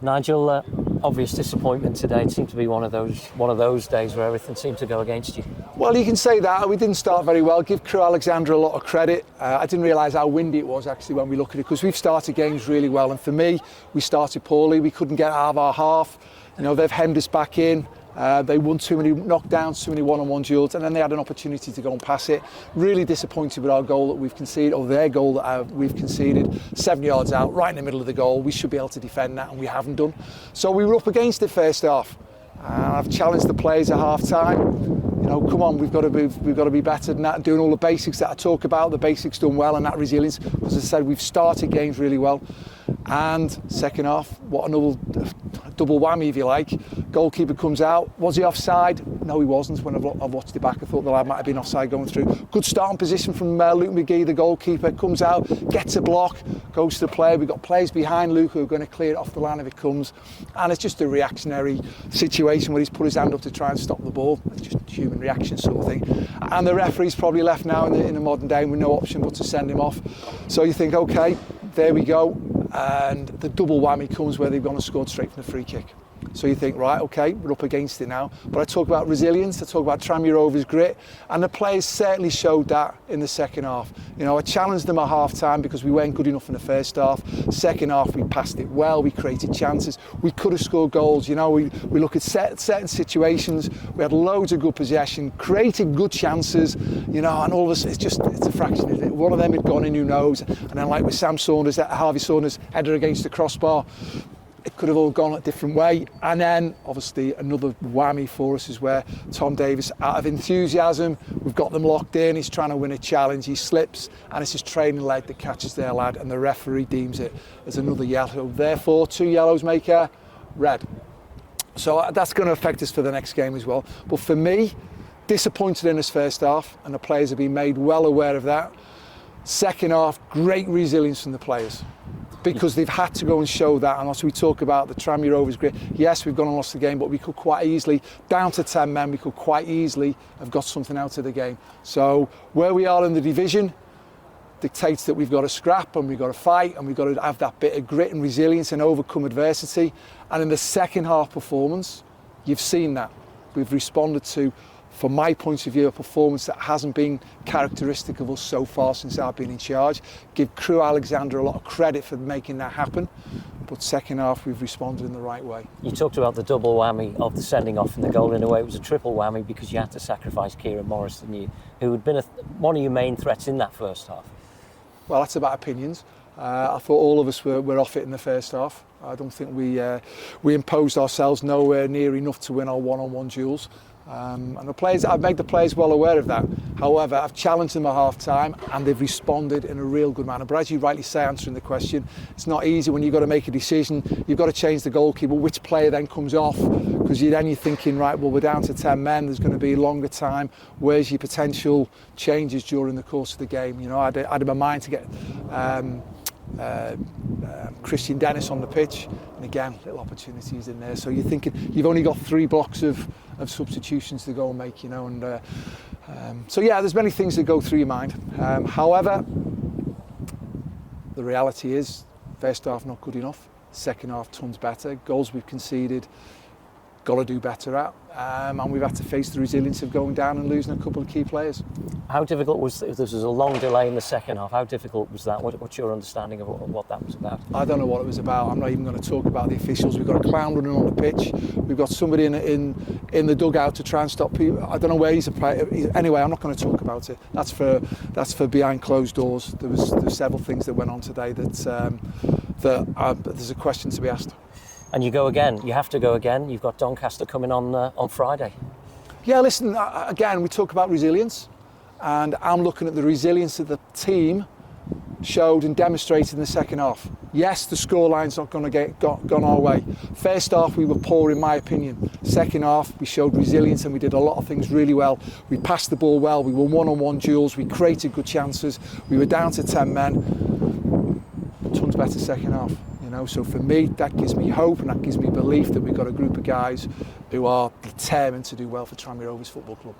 Nigel, obvious disappointment today. It seemed to be one of those days where everything seemed to go against you. Well, you can say that. We didn't start very well. Give Crewe Alexandra a lot of credit. I didn't realise how windy it was actually when we look at it, because we've started games really well, and for me, we started poorly. We couldn't get out of our half. You know, they've hemmed us back in. They won too many knockdowns, too many one-on-one duels, and then they had an opportunity to go and pass it. Really disappointed with our goal that we've conceded, or their goal that we've conceded. 7 yards out, right in the middle of the goal. We should be able to defend that, and we haven't done. So we were up against it first half. I've challenged the players at half-time. You know, come on, we've got to be better than that, and doing all the basics that I talk about. The basics done well, and that resilience. As I said, we've started games really well. And second half, what another double whammy, if you like. Goalkeeper comes out. Was he offside? No, he wasn't. When I've watched it back, I thought the lad might have been offside going through. Good starting position from Luke McGee, the goalkeeper. Comes out, gets a block, goes to the player. We've got players behind Luke who are going to clear it off the line if it comes. And it's just a reactionary situation where he's put his hand up to try and stop the ball. It's just a human reaction sort of thing. And the referee's probably left now in the modern day with no option but to send him off. So you think, OK, there we go. And the double whammy comes where they've gone and scored straight from the free kick. So you think, right, OK, we're up against it now. But I talk about resilience, I talk about Tranmere Rovers' grit, and the players certainly showed that in the second half. You know, I challenged them at half-time because we weren't good enough in the first half. Second half, we passed it well, we created chances, we could have scored goals. You know, we look at certain situations, we had loads of good possession, created good chances, you know, and all of us, it's a fraction of it. One of them had gone in, who knows, and then like with Harvey Saunders header against the crossbar, it could have all gone a different way. And then obviously another whammy for us is where Tom Davis, out of enthusiasm, we've got them locked in, he's trying to win a challenge, he slips, and it's his training leg that catches their lad, and the referee deems it as another yellow. Therefore, 2 yellows make a red. So that's going to affect us for the next game as well. But for me, disappointed in his first half, and the players have been made well aware of that. Second half, great resilience from the players, because they've had to go and show that. And as we talk about the Tranmere Rovers grit, yes, we've gone and lost the game, but we could quite easily, down to 10 men, we could quite easily have got something out of the game. So where we are in the division dictates that we've got to scrap, and we've got to fight, and we've got to have that bit of grit and resilience and overcome adversity. And in the second half performance, you've seen that. We've responded to, from my point of view, a performance that hasn't been characteristic of us so far since I've been in charge. Give Crewe Alexandra a lot of credit for making that happen, but second half we've responded in the right way. You talked about the double whammy of the sending off and the goal. In a way, it was a triple whammy because you had to sacrifice Kieran Morris, didn't you, who had been one of your main threats in that first half. Well, that's about opinions. I thought all of us were off it in the first half. I don't think we imposed ourselves nowhere near enough to win our one-on-one duels. And I've made the players well aware of that. However, I've challenged them at half-time, and they've responded in a real good manner. But as you rightly say, answering the question, it's not easy when you've got to make a decision. You've got to change the goalkeeper. Which player then comes off? Because you're thinking, right, well, we're down to 10 men. There's going to be longer time. Where's your potential changes during the course of the game? You know, I had in my mind to get Christian Dennis on the pitch, and again, little opportunities in there. So you're thinking you've only got 3 blocks of substitutions to go and make, you know, and so yeah, there's many things that go through your mind. However, the reality is, first half not good enough, second half tons better. Goals we've conceded, got to do better at, and we've had to face the resilience of going down and losing a couple of key players. How difficult was this? Was a long delay in the second half. How difficult was that? What's your understanding of what that was about? I don't know what it was about. I'm not even going to talk about the officials. We've got a clown running on the pitch. We've got somebody in the dugout to try and stop people. I don't know where he's anyway. I'm not going to talk about it. That's for behind closed doors. There's several things that went on today that there's a question to be asked. And you go again. You have to go again. You've got Doncaster coming on Friday. Yeah, listen, again, we talk about resilience, and I'm looking at the resilience that the team showed and demonstrated in the second half. Yes, the scoreline's not going to gone our way. First half, we were poor, in my opinion. Second half, we showed resilience, and we did a lot of things really well. We passed the ball well. We won one-on-one duels. We created good chances. We were down to 10 men. Tons better second half. You know, so for me, that gives me hope, and that gives me belief that we've got a group of guys who are determined to do well for Tranmere Rovers Football Club.